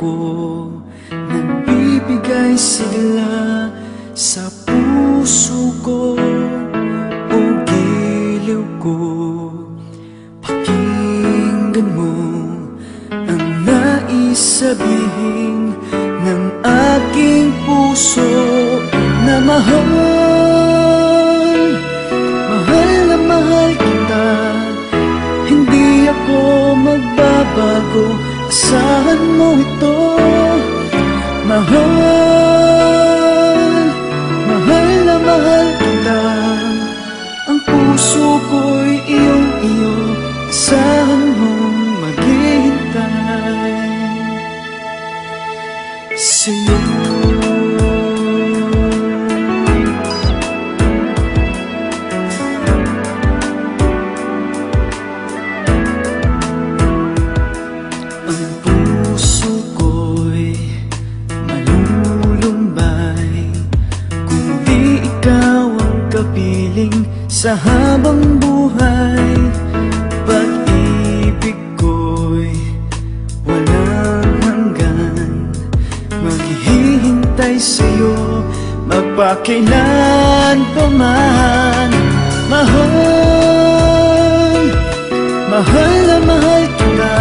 ko, nagbibigay sigla sa puso ko o giliw ko. Pakinggan mo ang nais sabihin ng aking puso na mahal. Mahal na mahal kita, hindi ako magbabago, asahan mo ito. Mahal, mahal na mahal kita, ang puso ko'y iyong-iyo, asahan mong maghihintay sa'yo. Sa habang buhay, pag-ibig ko'y walang hanggan. Maghihintay sa'yo, magpakailan pa man. Mahal, mahal na mahal kita,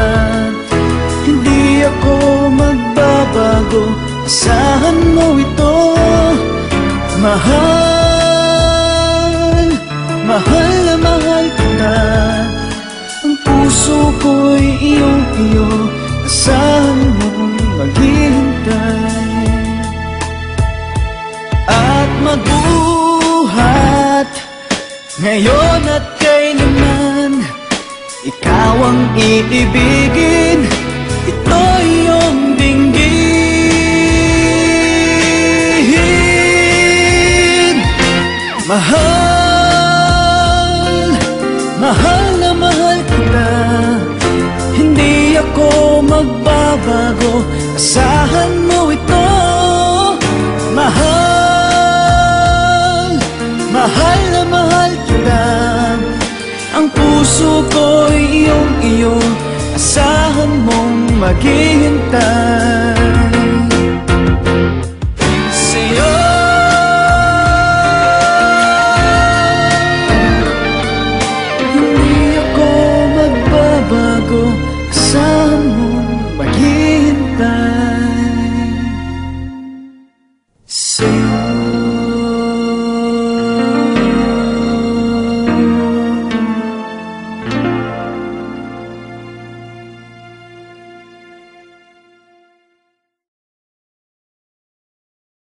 hindi ako magbabago, asahan mo ito. Mahal, mahal na mahal kita, ang puso ko'y iyong-iyo, asahan mong maghihintay. At magbuhat ngayon at kailanman, ikaw ang iibigin, ito iyong dinggin. Mahal, mahal na mahal kita, hindi ako magbabago, asahan mo ito. Mahal, mahal na mahal kita, ang puso ko'y iyong-iyo, asahan mong maghihintay sa'yo. Hindi ako magbabago, asahan